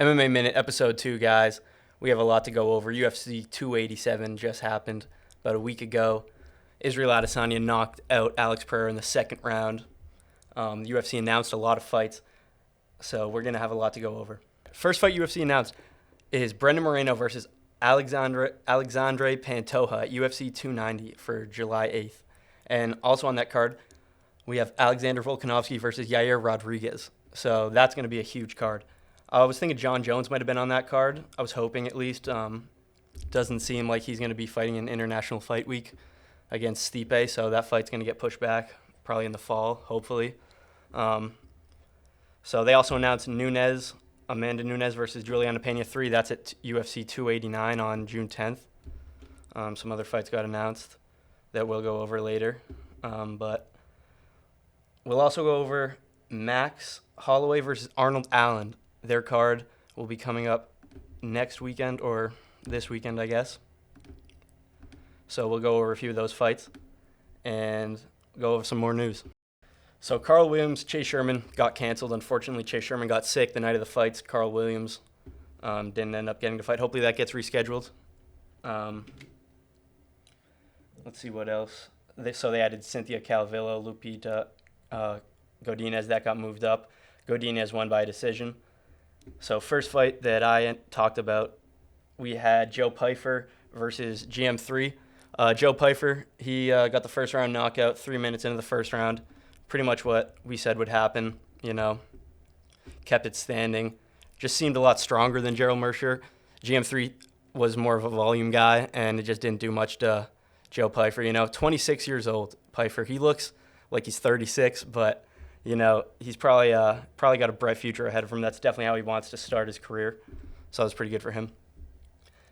MMA Minute, Episode 2, guys. We have a lot to go over. UFC 287 just happened about a week ago. Israel Adesanya knocked out Alex Pereira in the second round. The UFC announced a lot of fights, so we're going to have a lot to go over. First fight UFC announced is Brendan Moreno versus Alexandre Pantoja at UFC 290 for July 8th. And also on that card, we have Alexander Volkanovski versus Yair Rodriguez. So that's going to be a huge card. I was thinking John Jones might have been on that card. I was hoping at least. Doesn't seem like he's going to be fighting in International Fight Week against Stipe, so that fight's going to get pushed back probably in the fall, hopefully. So they also announced Amanda Nunes versus Juliana Pena 3. That's at UFC 289 on June 10th. Some other fights got announced that we'll go over later. But we'll also go over Max Holloway versus Arnold Allen. Their card will be coming up next weekend or this weekend, I guess. So we'll go over a few of those fights and go over some more news. So Carl Williams, Chase Sherman got canceled. Unfortunately, Chase Sherman got sick the night of the fights. Carl Williams didn't end up getting to fight. Hopefully that gets rescheduled. Let's see what else. So they added Cynthia Calvillo, Lupita Godinez. That got moved up. Godinez won by a decision. So first fight that I talked about, we had Joe Pyfer versus GM3. Joe Pyfer, he got the first round knockout 3 minutes into the first round. Pretty much what we said would happen, kept it standing. Just seemed a lot stronger than Gerald Mercer. GM3 was more of a volume guy, and it just didn't do much to Joe Pyfer. 26 years old, Pyfer. He looks like he's 36, but he's probably got a bright future ahead of him. That's definitely how he wants to start his career. So that's pretty good for him.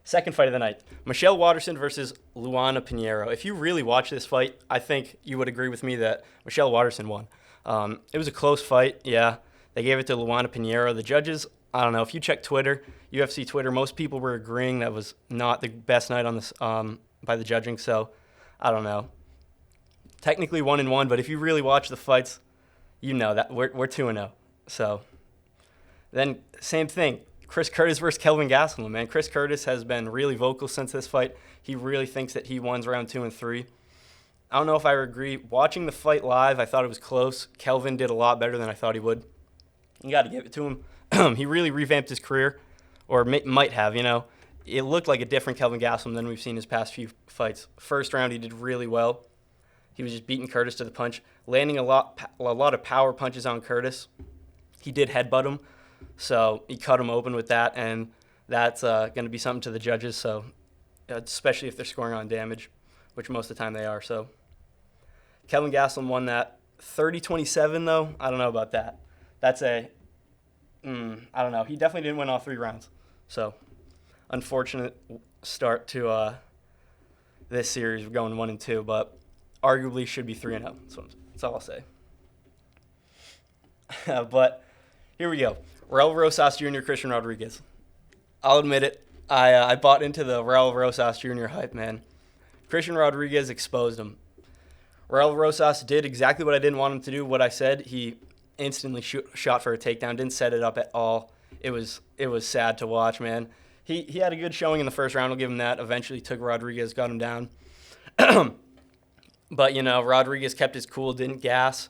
Second fight of the night, Michelle Waterson versus Luana Pinheiro. If you really watch this fight, I think you would agree with me that Michelle Waterson won. It was a close fight, yeah. They gave it to Luana Pinheiro. The judges, I don't know, if you check Twitter, UFC Twitter, most people were agreeing that was not the best night on this by the judging, so I don't know. Technically 1-1, but if you really watch the fights, you know that we're 2-0. So then same thing. Chris Curtis versus Kelvin Gastelum, man. Chris Curtis has been really vocal since this fight. He really thinks that he won round 2 and 3. I don't know if I agree. Watching the fight live, I thought it was close. Kelvin did a lot better than I thought he would. You got to give it to him. He really revamped his career, or might have, It looked like a different Kelvin Gastelum than we've seen his past few fights. First round, he did really well. He was just beating Curtis to the punch, landing a lot of power punches on Curtis. He did headbutt him, so he cut him open with that, and that's going to be something to the judges, so especially if they're scoring on damage, which most of the time they are. So Kelvin Gastelum won that. 30-27, though, I don't know about that. That's I don't know. He definitely didn't win all 3 rounds. So unfortunate start to this series. We're going 1 and 2, but arguably should be 3-0. That's all I'll say. But here we go. Raul Rosas Jr., Christian Rodriguez. I'll admit it. I bought into the Raul Rosas Jr. hype, man. Christian Rodriguez exposed him. Raul Rosas did exactly what I didn't want him to do, what I said. He instantly shot for a takedown, didn't set it up at all. It was sad to watch, man. He had a good showing in the first round. I'll give him that. Eventually took Rodriguez, got him down. But, Rodriguez kept his cool, didn't gas.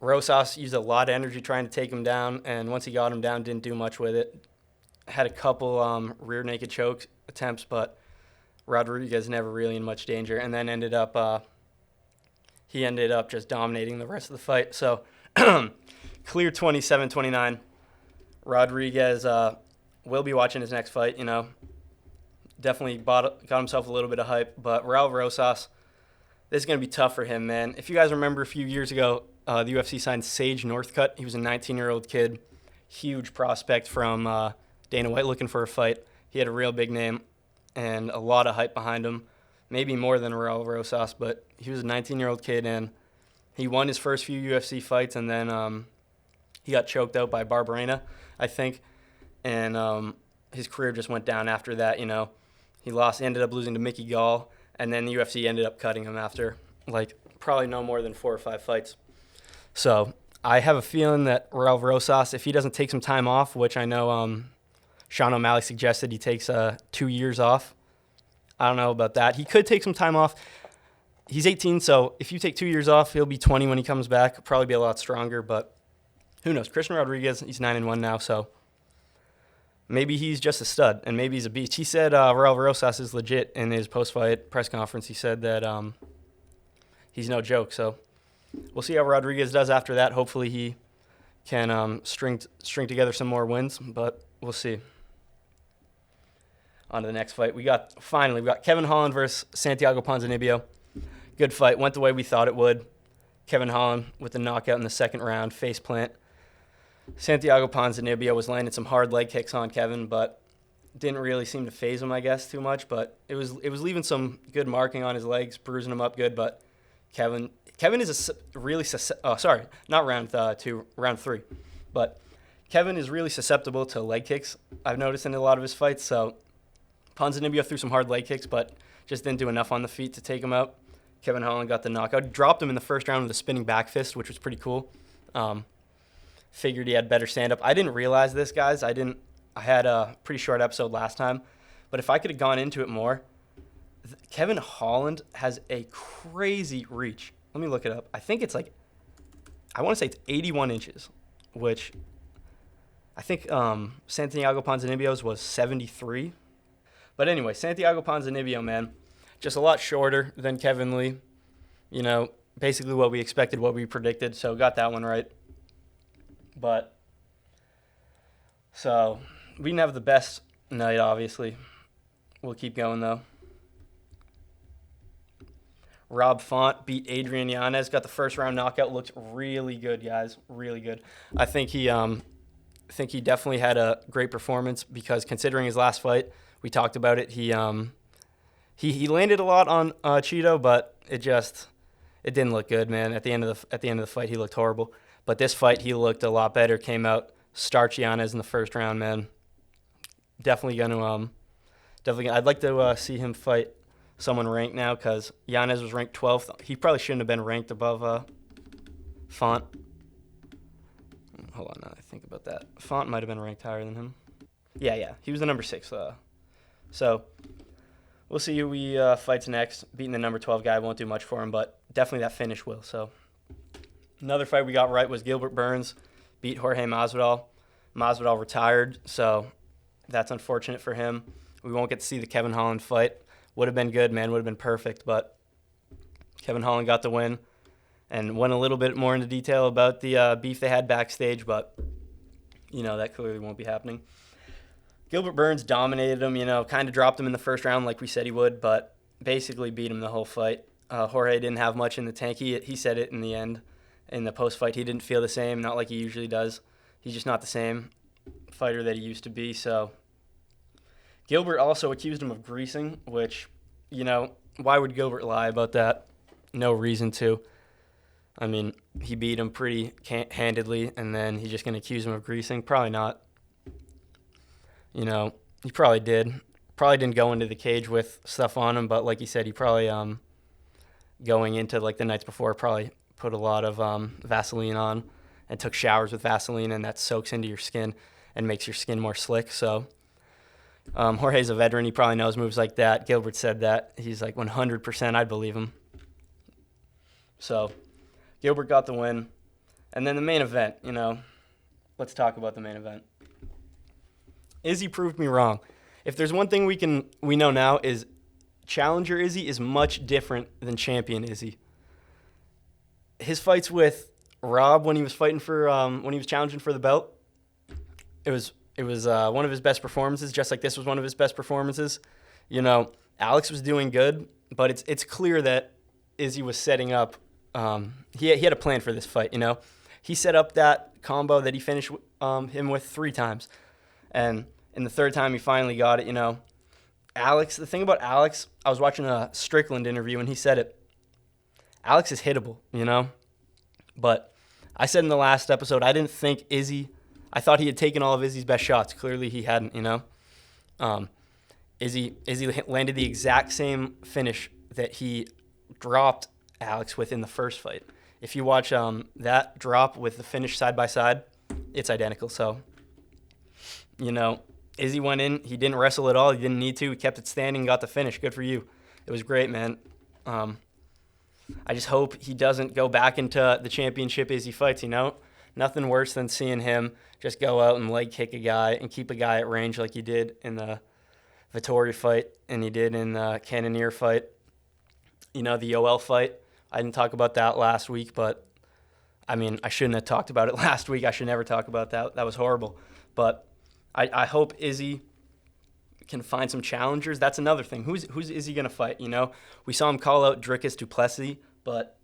Rosas used a lot of energy trying to take him down, and once he got him down, didn't do much with it. Had a couple rear naked choke attempts, but Rodriguez never really in much danger, and then ended up just dominating the rest of the fight. So clear 27-29. Rodriguez will be watching his next fight, Definitely got himself a little bit of hype, but Raul Rosas, this is going to be tough for him, man. If you guys remember a few years ago, the UFC signed Sage Northcutt. He was a 19-year-old kid, huge prospect from Dana White looking for a fight. He had a real big name and a lot of hype behind him, maybe more than Raul Rosas, but he was a 19-year-old kid, and he won his first few UFC fights, and then he got choked out by Barberena, I think, and his career just went down after that, He ended up losing to Mickey Gall, and then the UFC ended up cutting him after, probably no more than 4 or 5 fights. So I have a feeling that Raul Rosas, if he doesn't take some time off, which I know Sean O'Malley suggested he takes 2 years off. I don't know about that. He could take some time off. He's 18, so if you take 2 years off, he'll be 20 when he comes back. Probably be a lot stronger, but who knows? Christian Rodriguez, he's 9-1 now, so maybe he's just a stud, and maybe he's a beast. He said Raul Rosas is legit in his post-fight press conference. He said that he's no joke, so we'll see how Rodriguez does after that. Hopefully he can string together some more wins, but we'll see. On to the next fight. We got Kevin Holland versus Santiago Ponzinibbio. Good fight. Went the way we thought it would. Kevin Holland with the knockout in the second round, face plant. Santiago Ponzinibbio was landing some hard leg kicks on Kevin, but didn't really seem to phase him, I guess, too much. But it was leaving some good marking on his legs, bruising him up good. But Kevin is not round 2, round 3. But Kevin is really susceptible to leg kicks, I've noticed in a lot of his fights. So Ponzinibbio threw some hard leg kicks, but just didn't do enough on the feet to take him out. Kevin Holland got the knockout. He dropped him in the first round with a spinning back fist, which was pretty cool. Figured he had better stand-up. I didn't realize this, guys. I had a pretty short episode last time. But if I could have gone into it more, Kevin Holland has a crazy reach. Let me look it up. I think it's I want to say it's 81 inches, which I think Santiago Ponzinibbio's was 73. But anyway, Santiago Ponzinibbio, man, just a lot shorter than Kevin Lee. You know, basically what we expected, what we predicted. So got that one right. But so we didn't have the best night, obviously. We'll keep going, though. Rob Font beat Adrian Yanez, got the first round knockout. Looked really good, guys, really good. I think he definitely had a great performance because considering his last fight, we talked about it. He landed a lot on Cheeto, but it didn't look good, man. At the end of the fight, he looked horrible. But this fight, he looked a lot better. Came out starch Yanez in the first round, man. Definitely gonna I'd like to see him fight someone ranked now because Yanez was ranked 12th. He probably shouldn't have been ranked above Font. Hold on, now I think about that. Font might have been ranked higher than him. Yeah, he was the number 6. So we'll see who he fights next. Beating the number 12 guy won't do much for him, but definitely that finish will. So another fight we got right was Gilbert Burns beat Jorge Masvidal. Masvidal retired, so that's unfortunate for him. We won't get to see the Kevin Holland fight. Would have been good, man. Would have been perfect, but Kevin Holland got the win and went a little bit more into detail about the beef they had backstage, but, that clearly won't be happening. Gilbert Burns dominated him, kind of dropped him in the first round like we said he would, but basically beat him the whole fight. Jorge didn't have much in the tank. He said it in the end, in the post-fight. He didn't feel the same, not like he usually does. He's just not the same fighter that he used to be, so Gilbert also accused him of greasing, which, why would Gilbert lie about that? No reason to. I mean, he beat him pretty handedly, and then he's just going to accuse him of greasing? Probably not. He probably did. Probably didn't go into the cage with stuff on him, but like he said, he probably, going into the nights before, probably put a lot of Vaseline on and took showers with Vaseline, and that soaks into your skin and makes your skin more slick, so Jorge's a veteran. He probably knows moves like that. Gilbert said that. He's 100%. I'd believe him. So Gilbert got the win. And then the main event, let's talk about the main event. Izzy proved me wrong. If there's one thing we know now is Challenger Izzy is much different than Champion Izzy. His fights with Rob when he was fighting for when he was challenging for the belt, it was one of his best performances, just like this was one of his best performances. Alex was doing good, but it's clear that Izzy was setting up. He had a plan for this fight, He set up that combo that he finished him with 3 times. And in the third time, he finally got it, Alex, the thing about Alex, I was watching a Strickland interview, and he said it. Alex is hittable, But I said in the last episode, I didn't think I thought he had taken all of Izzy's best shots. Clearly he hadn't, Izzy landed the exact same finish that he dropped Alex with in the first fight. If you watch that drop with the finish side by side, it's identical. So, Izzy went in. He didn't wrestle at all. He didn't need to. He kept it standing, got the finish. Good for you. It was great, man. I just hope he doesn't go back into the championship Izzy fights, Nothing worse than seeing him just go out and leg kick a guy and keep a guy at range like he did in the Vettori fight and he did in the Cannonier fight. The Yoel fight. I didn't talk about that last week, but, I shouldn't have talked about it last week. I should never talk about that. That was horrible. But I hope Izzy can find some challengers. That's another thing. Who's Izzy going to fight, We saw him call out Dricus du Plessis, but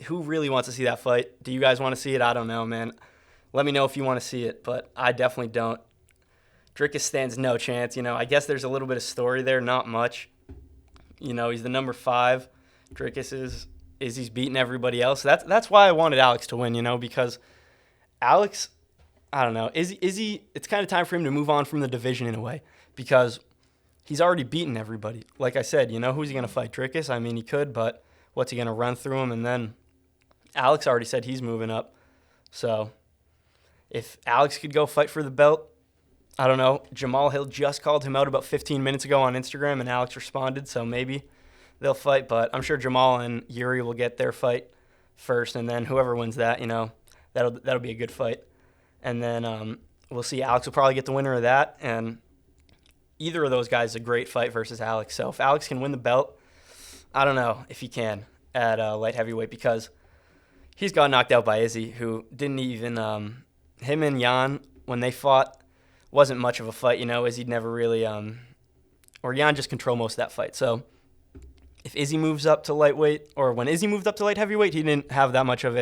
who really wants to see that fight? Do you guys want to see it? I don't know, man. Let me know if you want to see it, but I definitely don't. Dricus stands no chance, I guess there's a little bit of story there, not much. He's the number 5. Dricus is Izzy's beating everybody else. That's why I wanted Alex to win, because Alex, I don't know. Izzy, it's kind of time for him to move on from the division in a way because he's already beaten everybody. Like I said, who's he going to fight? Dricus? He could, but what's he going to run through him? And then Alex already said he's moving up. So if Alex could go fight for the belt, I don't know. Jamal Hill just called him out about 15 minutes ago on Instagram, and Alex responded, so maybe they'll fight. But I'm sure Jamal and Yuri will get their fight first, and then whoever wins that, that'll be a good fight. And then we'll see. Alex will probably get the winner of that, and either of those guys is a great fight versus Alex. So if Alex can win the belt, I don't know if he can at light heavyweight because he's got knocked out by Izzy, who didn't even him and Jan, when they fought, wasn't much of a fight, Izzy never really or Jan just controlled most of that fight. So if Izzy moves up to lightweight, or when Izzy moved up to light heavyweight, he didn't have that much of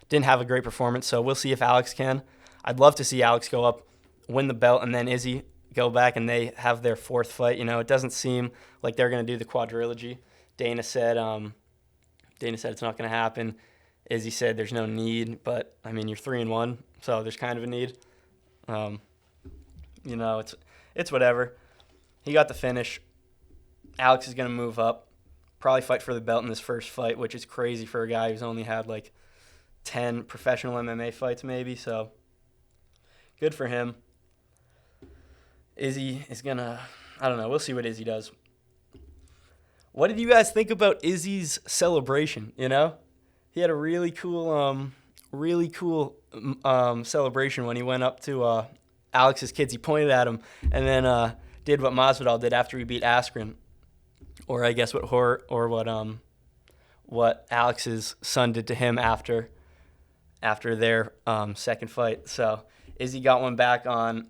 didn't have a great performance. So we'll see if Alex can. I'd love to see Alex go up, win the belt, and then Izzy go back and they have their 4th fight. It doesn't seem like they're going to do the quadrilogy. Dana said it's not going to happen. Izzy said there's no need, but you're 3-1, so there's kind of a need. It's whatever. He got the finish. Alex is going to move up, probably fight for the belt in this first fight, which is crazy for a guy who's only had 10 professional MMA fights maybe, so good for him. Izzy is going to, I don't know, we'll see what Izzy does. What did you guys think about Izzy's celebration, He had a really cool celebration when he went up to Alex's kids. He pointed at him and then did what Masvidal did after he beat Askren, or I guess what Alex's son did to him after their second fight. So Izzy got one back on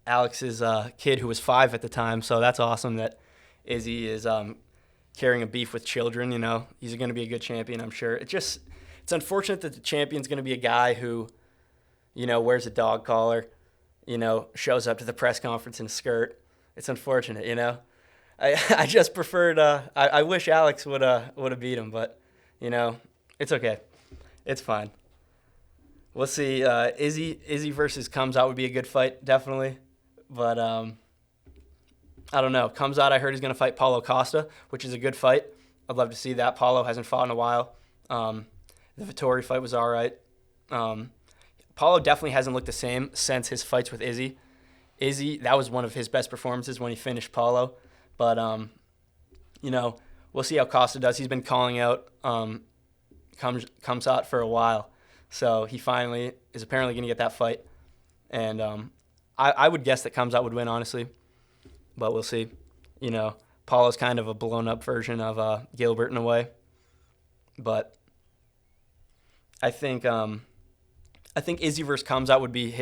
Alex's kid, who was 5 at the time. So that's awesome that Izzy is carrying a beef with children. He's going to be a good champion, I'm sure. It's unfortunate that the champion's going to be a guy who, wears a dog collar, shows up to the press conference in a skirt. It's unfortunate, I just preferred. I wish Alex would have beat him, but it's okay. It's fine. We'll see. Izzy versus Comes Out would be a good fight, definitely. But I don't know. Comes Out, I heard he's going to fight Paulo Costa, which is a good fight. I'd love to see that. Paulo hasn't fought in a while. The Vettori fight was all right. Paulo definitely hasn't looked the same since his fights with Izzy. Izzy, that was one of his best performances when he finished Paulo. But, we'll see how Costa does. He's been calling out Comes Out for a while. So he finally is apparently going to get that fight. And I would guess that Comes Out would win, honestly. But we'll see. Paulo's kind of a blown-up version of Gilbert in a way. But I think Izzy versus Comes Out would be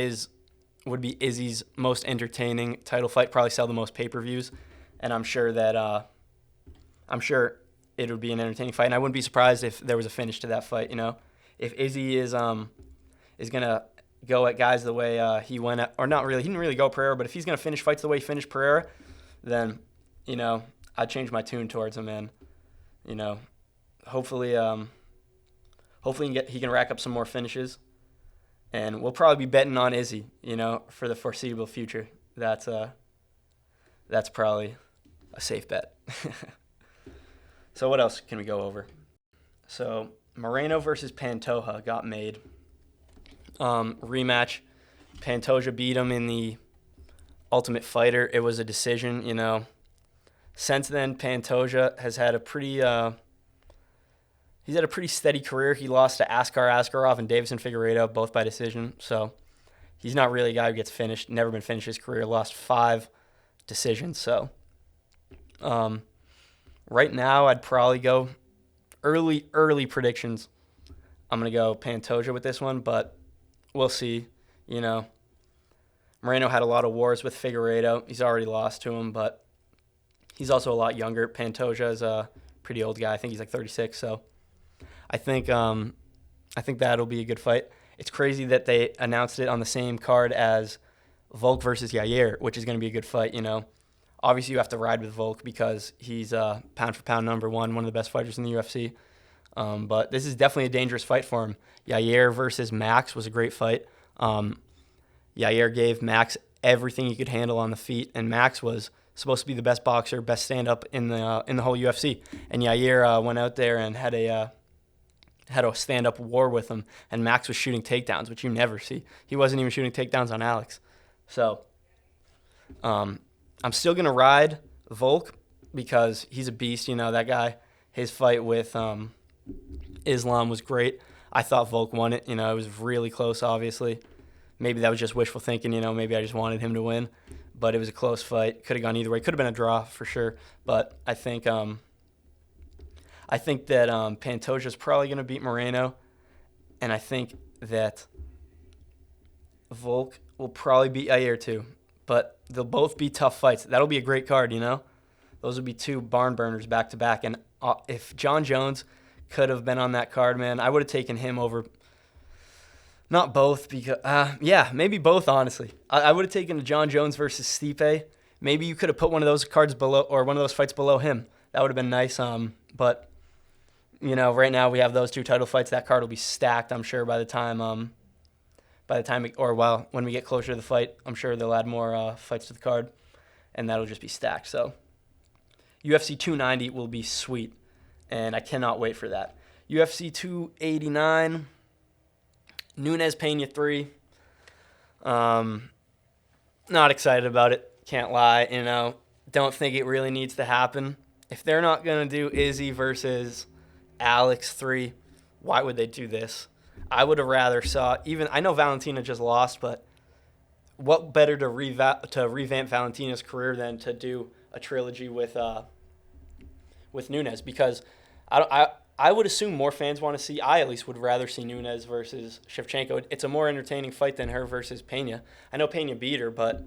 Izzy's most entertaining title fight, probably sell the most pay-per-views. And I'm sure it would be an entertaining fight. And I wouldn't be surprised if there was a finish to that fight, If Izzy is gonna go at guys the way he went at, or not really, he didn't really go Pereira, but if he's gonna finish fights the way he finished Pereira, then I'd change my tune towards him, and hopefully he can rack up some more finishes, and we'll probably be betting on Izzy, for the foreseeable future. That's probably a safe bet. So what else can we go over? So Moreno versus Pantoja got made. Rematch. Pantoja beat him in the Ultimate Fighter, it was a decision, you know. Since then, Pantoja has had a pretty he's had a pretty steady career. He lost to Askar Askarov and Davison Figueiredo, both by decision. So he's not really a guy who gets finished. Never been finished his career. Lost 5 decisions. So right now, I'd probably go early predictions. I'm going to go Pantoja with this one, but we'll see. You know, Moreno had a lot of wars with Figueiredo. He's already lost to him, but he's also a lot younger. Pantoja is a pretty old guy. I think he's like 36, so I think that'll be a good fight. It's crazy that they announced it on the same card as Volk versus Yair, which is going to be a good fight, you know. Obviously, you have to ride with Volk because he's pound for pound #1, one of the best fighters in the UFC. But this is definitely a dangerous fight for him. Yair versus Max was a great fight. Yair gave Max everything he could handle on the feet, and Max was supposed to be the best boxer, best stand-up in the whole UFC. And Yair went out there and had a stand-up war with him, and Max was shooting takedowns, which you never see. He wasn't even shooting takedowns on Alex. So I'm still going to ride Volk because he's a beast. You know, that guy, his fight with Islam was great. I thought Volk won it. You know, it was really close, obviously. Maybe that was just wishful thinking, you know. Maybe I just wanted him to win. But it was a close fight. Could have gone either way. Could have been a draw for sure. But I think that Pantoja's probably going to beat Moreno. And I think that Volk will probably beat Yair too. But they'll both be tough fights. That'll be a great card, you know. Those would be 2 barn burners back to back. And if John Jones could have been on that card, man, I would have taken him over. Not both, because maybe both, honestly. I would have taken John Jones versus Stipe. Maybe you could have put one of those cards below, or one of those fights below him. That would have been nice. But you know, right now we have those 2 title fights. That card will be stacked, I'm sure, when we get closer to the fight. I'm sure they'll add more fights to the card, and that'll just be stacked. So UFC 290 will be sweet, and I cannot wait for that. UFC 289. Nunes Pena 3. Not excited about it. Can't lie. You know, don't think it really needs to happen. If they're not gonna do Izzy versus Alex 3, why would they do this? I would have rather saw I know Valentina just lost, but what better to revamp Valentina's career than to do a trilogy with Nunes? Because I would assume more fans want to see. I at least would rather see Nunes versus Shevchenko. It's a more entertaining fight than her versus Pena. I know Pena beat her, but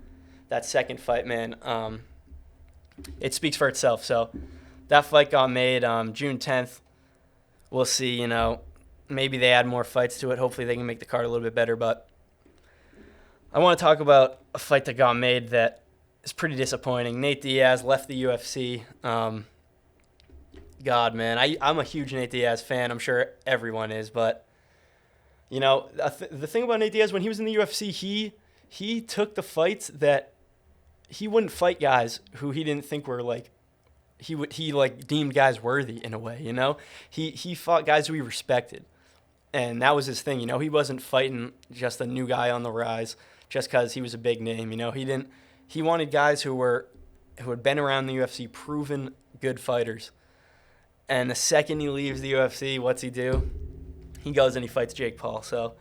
that second fight, man, it speaks for itself. So that fight got made June 10th. We'll see. You know, maybe they add more fights to it. Hopefully they can make the card a little bit better. But I want to talk about a fight that got made that is pretty disappointing. Nate Diaz left the UFC. God, man, I'm a huge Nate Diaz fan. I'm sure everyone is, but you know, the thing about Nate Diaz, when he was in the UFC, he took the fights that he wouldn't fight guys who he didn't think were like he deemed guys worthy in a way. You know, he fought guys who he respected, and that was his thing. You know, he wasn't fighting just a new guy on the rise just because he was a big name. You know, he wanted guys who had been around the UFC, proven good fighters. And the second he leaves the UFC, what's he do? He goes and he fights Jake Paul. So,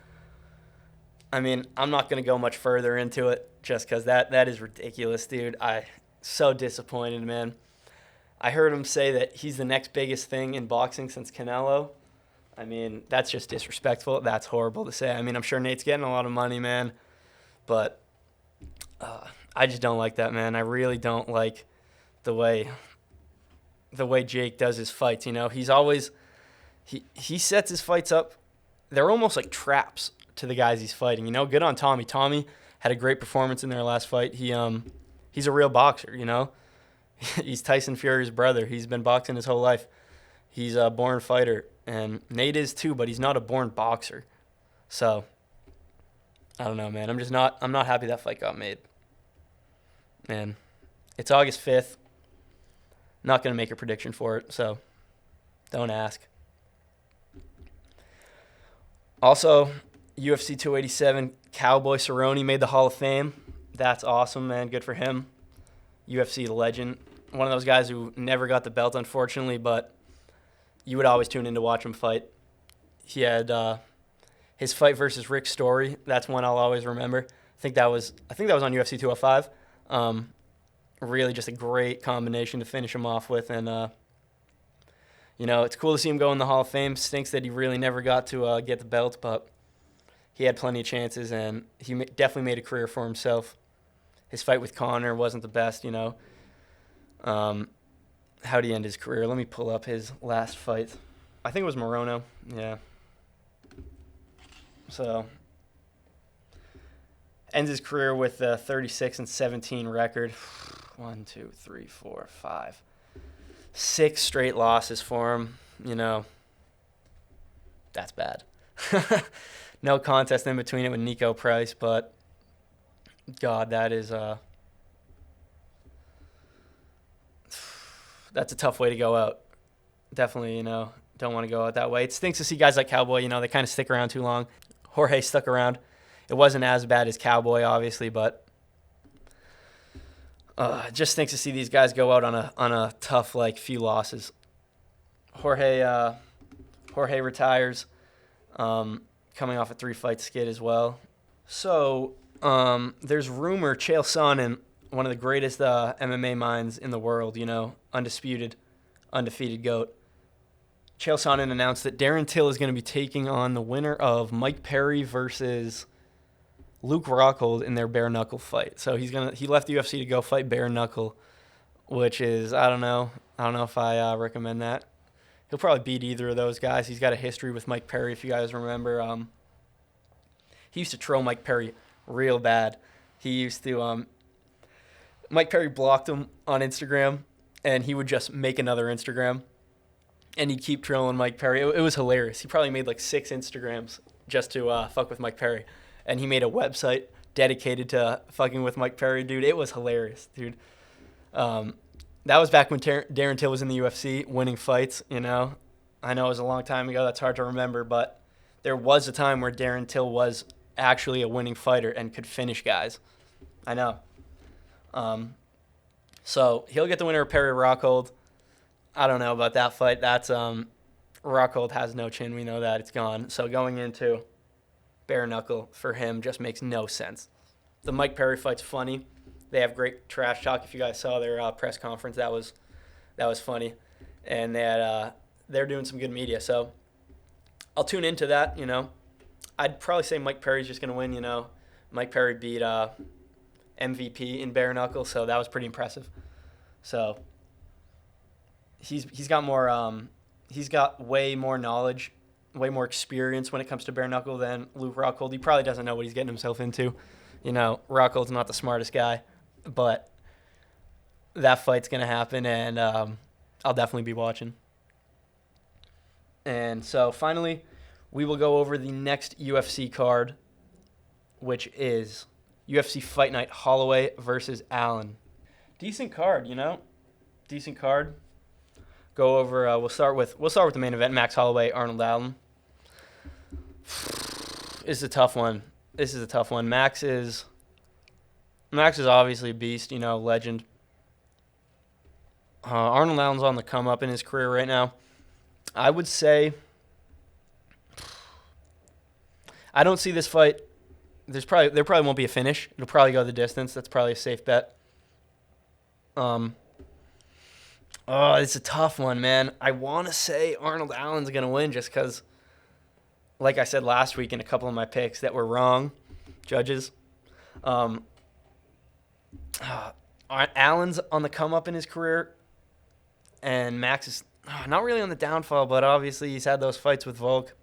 I mean, I'm not going to go much further into it just because that is ridiculous, dude. So disappointed, man. I heard him say that he's the next biggest thing in boxing since Canelo. I mean, that's just disrespectful. That's horrible to say. I mean, I'm sure Nate's getting a lot of money, man. But I just don't like that, man. I really don't like the way Jake does his fights. You know, he's always he sets his fights up. They're almost like traps to the guys he's fighting. You know, good on Tommy. Tommy had a great performance in their last fight. He's a real boxer, you know. He's Tyson Fury's brother. He's been boxing his whole life. He's a born fighter, and Nate is too, but he's not a born boxer. So I don't know, man. I'm not happy that fight got made. Man, it's August 5th. Not going to make a prediction for it, so don't ask. Also, UFC 287, Cowboy Cerrone made the Hall of Fame. That's awesome, man. Good for him. UFC legend. One of those guys who never got the belt, unfortunately, but you would always tune in to watch him fight. He had his fight versus Rick Story. That's one I'll always remember. I think that was on UFC 205. Really just a great combination to finish him off with. And, it's cool to see him go in the Hall of Fame. Stinks that he really never got to get the belt, but he had plenty of chances, and he definitely made a career for himself. His fight with Conor wasn't the best, How'd he end his career? Let me pull up his last fight. I think it was Morono. Yeah. So, ends his career with a 36-17 record. 1, 2, 3, 4, 5. 6 straight losses for him. That's bad. No contest in between it with Nico Price, but God, that's a tough way to go out. Definitely, don't want to go out that way. It stinks to see guys like Cowboy, they kind of stick around too long. Jorge stuck around. It wasn't as bad as Cowboy, obviously, but it just stinks to see these guys go out on a tough, few losses. Jorge retires, coming off a 3-fight skid as well. So, there's rumor Chael Sonnen, one of the greatest MMA minds in the world, undefeated GOAT. Chael Sonnen announced that Darren Till is going to be taking on the winner of Mike Perry versus Luke Rockhold in their bare knuckle fight. So he left the UFC to go fight bare knuckle, which is, I don't know if I recommend that. He'll probably beat either of those guys. He's got a history with Mike Perry, if you guys remember. He used to troll Mike Perry real bad. He used to Mike Perry blocked him on Instagram, and he would just make another Instagram, and he'd keep trolling Mike Perry. It was hilarious. He probably made 6 Instagrams just to fuck with Mike Perry, and he made a website dedicated to fucking with Mike Perry, dude. It was hilarious, dude. That was back when Darren Till was in the UFC, winning fights, I know it was a long time ago. That's hard to remember, but there was a time where Darren Till was actually a winning fighter and could finish guys. I know. So he'll get the winner of Perry Rockhold. I don't know about that fight. That's Rockhold has no chin. We know that. It's gone. So going into bare knuckle for him just makes no sense. The Mike Perry fight's funny. They have great trash talk. If you guys saw their press conference, that was funny, and they're doing some good media. So I'll tune into that. I'd probably say Mike Perry's just gonna win. Mike Perry beat MVP in bare knuckle, so that was pretty impressive. So he's got more. He's got way more knowledge, way more experience when it comes to bare knuckle than Luke Rockhold. He probably doesn't know what he's getting himself into. Rockhold's not the smartest guy, but that fight's gonna happen, and I'll definitely be watching. And so finally, we will go over the next UFC card, which is UFC Fight Night Holloway versus Allen. Decent card, Decent card. Go over. We'll start with the main event. Max Holloway, Arnold Allen. This is a tough one. Max is obviously a beast. Legend. Arnold Allen's on the come up in his career right now. I would say I don't see this fight. There probably won't be a finish. It'll probably go the distance. That's probably a safe bet. It's a tough one, man. I want to say Arnold Allen's going to win just because, like I said last week in a couple of my picks that were wrong, judges. Allen's on the come up in his career, and Max is not really on the downfall, but obviously he's had those fights with Volk.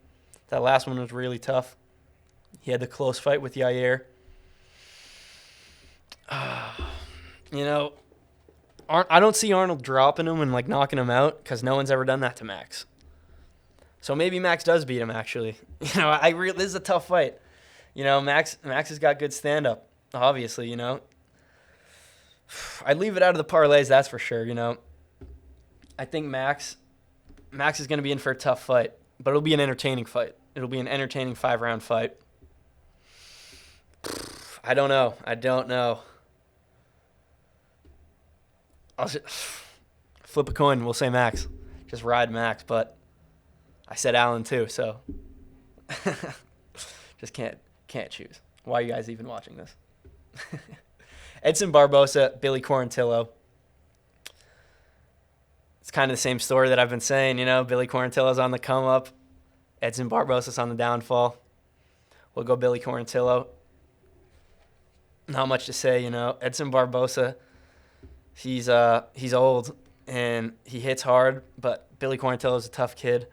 That last one was really tough. He had the close fight with Yair. I don't see Arnold dropping him and knocking him out because no one's ever done that to Max. So maybe Max does beat him actually. This is a tough fight. Max has got good stand up. Obviously, I'd leave it out of the parlays, that's for sure. I think Max is going to be in for a tough fight, but it'll be an entertaining fight. It'll be an entertaining 5-round fight. I don't know. I'll just flip a coin. We'll say Max. Just ride Max. But I said Allen too, so just can't choose. Why are you guys even watching this? Edson Barbosa, Billy Quarantillo. It's kind of the same story that I've been saying. Billy Quarantillo's on the come up. Edson Barbosa's on the downfall. We'll go Billy Quarantillo. Not much to say, Edson Barbosa, he's old and he hits hard, but Billy Quarantillo's a tough kid,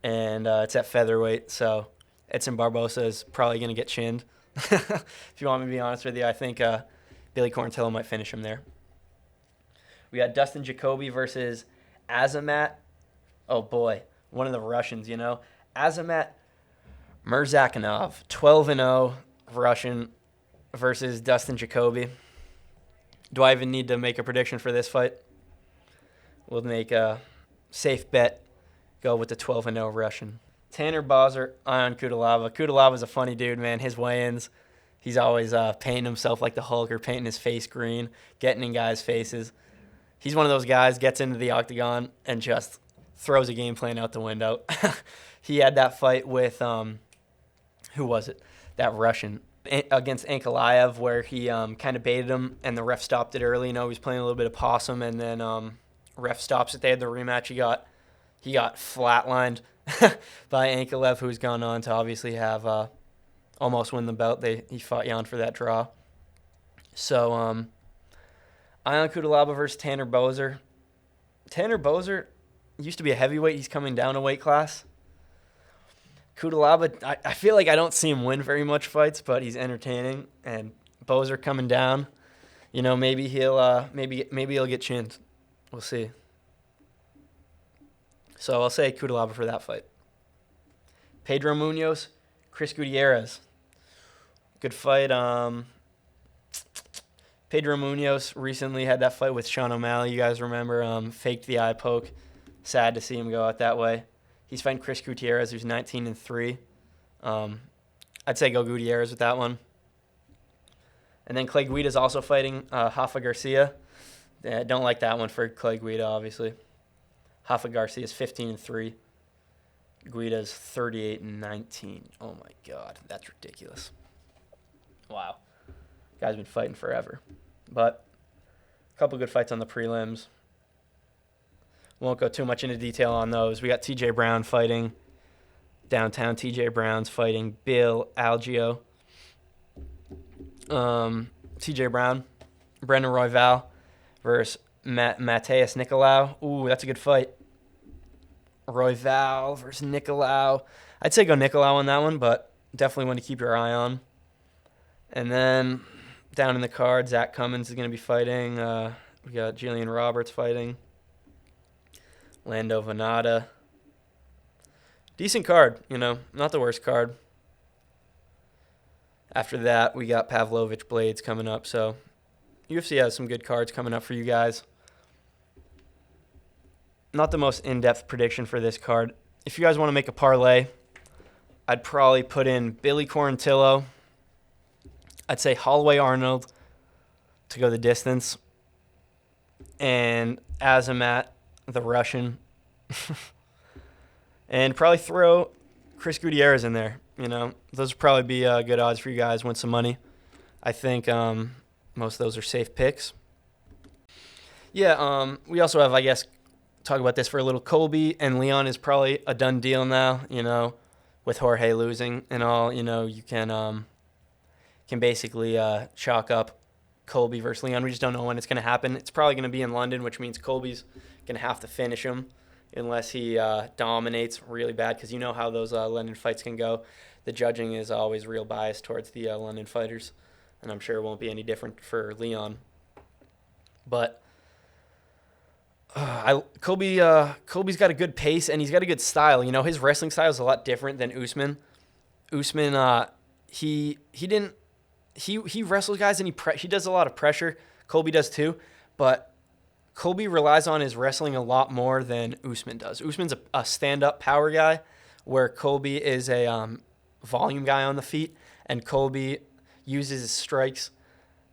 and it's at featherweight, so Edson Barbosa is probably going to get chinned. If you want me to be honest with you, I think Billy Quarantillo might finish him there. We got Dustin Jacoby versus Azamat. Oh boy, one of the Russians, Azamat Murzakanov, 12-0 Russian versus Dustin Jacoby. Do I even need to make a prediction for this fight? We'll make a safe bet. Go with the 12-0 Russian. Tanner Bowser, Ion Kudalava. Kudalava's a funny dude, man. His weigh-ins, he's always painting himself like the Hulk or painting his face green, getting in guys' faces. He's one of those guys, gets into the octagon and just throws a game plan out the window. He had that fight with, who was it? That Russian against Ankalaev, where he kind of baited him and the ref stopped it early. He was playing a little bit of possum, and then ref stops it. They had the rematch. He got flatlined by Ankalaev, who's gone on to obviously have almost win the belt. He fought Jan for that draw. So Ion Kudalaba versus Tanner Bowser. Tanner Bowser used to be a heavyweight. He's coming down a weight class. Kudalaba, I feel like I don't see him win very much fights, but he's entertaining. And Bowser coming down, maybe he'll get chinned. We'll see. So I'll say Kudalaba for that fight. Pedro Munoz, Chris Gutierrez. Good fight. Pedro Munoz recently had that fight with Sean O'Malley. You guys remember, faked the eye poke. Sad to see him go out that way. He's fighting Chris Gutierrez, who's 19-3. I'd say go Gutierrez with that one. And then Clay Guida's also fighting Rafa Garcia. Don't like that one for Clay Guida, obviously. Rafa Garcia's 15-3. Guida's 38-19. Oh my God, that's ridiculous. Wow. Guy's been fighting forever. But a couple good fights on the prelims. Won't go too much into detail on those. We got TJ Brown fighting downtown. TJ Brown's fighting Bill Algeo. TJ Brown, Brendan Royval versus Mateus Nicolau. Ooh, that's a good fight. Royval versus Nicolau. I'd say go Nicolau on that one, but definitely one to keep your eye on. And then down in the card, Zach Cummins is going to be fighting. We got Jillian Roberts fighting. Lando Venata. Decent card, not the worst card. After that, we got Pavlovich Blades coming up. So UFC has some good cards coming up for you guys. Not the most in-depth prediction for this card. If you guys want to make a parlay, I'd probably put in Billy Quarantillo. I'd say Holloway Arnold to go the distance. And Azamat, the Russian. And probably throw Chris Gutierrez in there. Those would probably be good odds for you guys. Win some money. I think most of those are safe picks. Yeah, we also have, I guess, talk about this for a little. Colby and Leon is probably a done deal now, with Jorge losing and all. You can basically chalk up Colby versus Leon. We just don't know when it's going to happen. It's probably going to be in London, which means Colby's going to have to finish him unless he dominates really bad, because you know how those London fights can go. The judging is always real biased towards the London fighters, and I'm sure it won't be any different for Leon. But Colby's got a good pace, and he's got a good style. His wrestling style is a lot different than Usman. Usman, he wrestles guys, and he does a lot of pressure. Colby does too, but Colby relies on his wrestling a lot more than Usman does. Usman's a stand-up power guy, where Colby is a volume guy on the feet, and Colby uses his strikes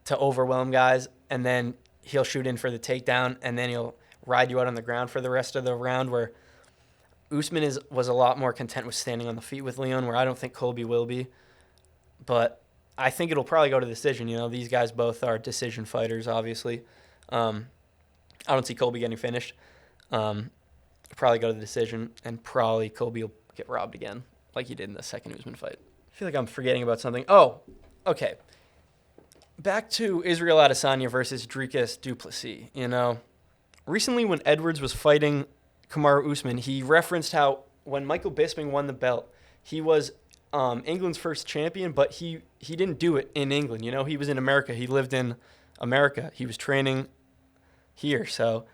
to overwhelm guys, and then he'll shoot in for the takedown, and then he'll ride you out on the ground for the rest of the round, where Usman was a lot more content with standing on the feet with Leon, where I don't think Colby will be. But I think it'll probably go to decision. These guys both are decision fighters, obviously. I don't see Colby getting finished. Probably go to the decision, and probably Colby will get robbed again, like he did in the second Usman fight. I feel like I'm forgetting about something. Oh, okay. Back to Israel Adesanya versus Dricus du Plessis. Recently when Edwards was fighting Kamaru Usman, he referenced how when Michael Bisping won the belt, he was England's first champion, but he didn't do it in England. He was in America. He lived in America. He was training here. So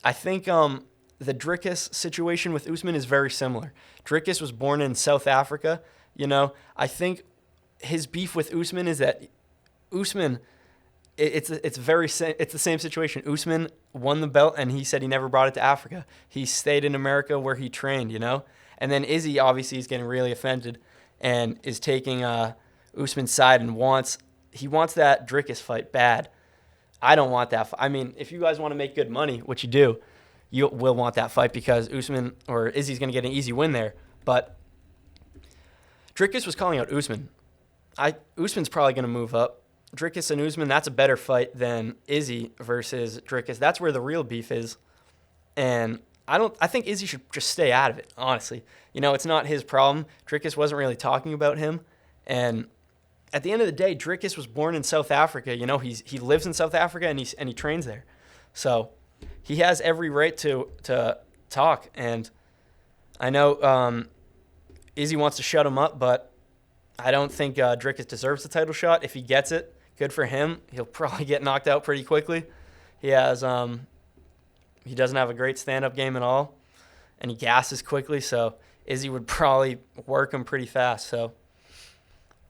I think the Dricus situation with Usman is very similar. Dricus was born in South Africa. I think his beef with Usman is that Usman, it's the same situation. Usman won the belt, and he said he never brought it to Africa. He stayed in America where he trained, And then Izzy obviously is getting really offended and is taking Usman's side and wants that Dricus fight bad. I don't want that. I mean, if you guys want to make good money, which you do, you will want that fight because Usman or Izzy's going to get an easy win there. But Dricus was calling out Usman. Usman's probably going to move up. Dricus and Usman, that's a better fight than Izzy versus Dricus. That's where the real beef is. And I think Izzy should just stay out of it, honestly. It's not his problem. Dricus wasn't really talking about him. And at the end of the day, Dricus was born in South Africa. He lives in South Africa and he trains there. So he has every right to talk. And I know Izzy wants to shut him up, but I don't think Dricus deserves the title shot. If he gets it, good for him. He'll probably get knocked out pretty quickly. He doesn't have a great stand-up game at all, and he gasses quickly, so Izzy would probably work him pretty fast. So,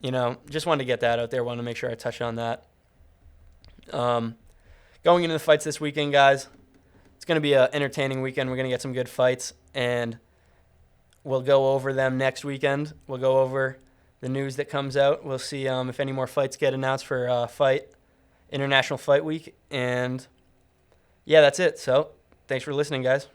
just wanted to get that out there. Wanted to make sure I touched on that. Going into the fights this weekend, guys, it's going to be an entertaining weekend. We're going to get some good fights, and we'll go over them next weekend. We'll go over the news that comes out. We'll see if any more fights get announced for International Fight Week. And, yeah, that's it. So, thanks for listening, guys.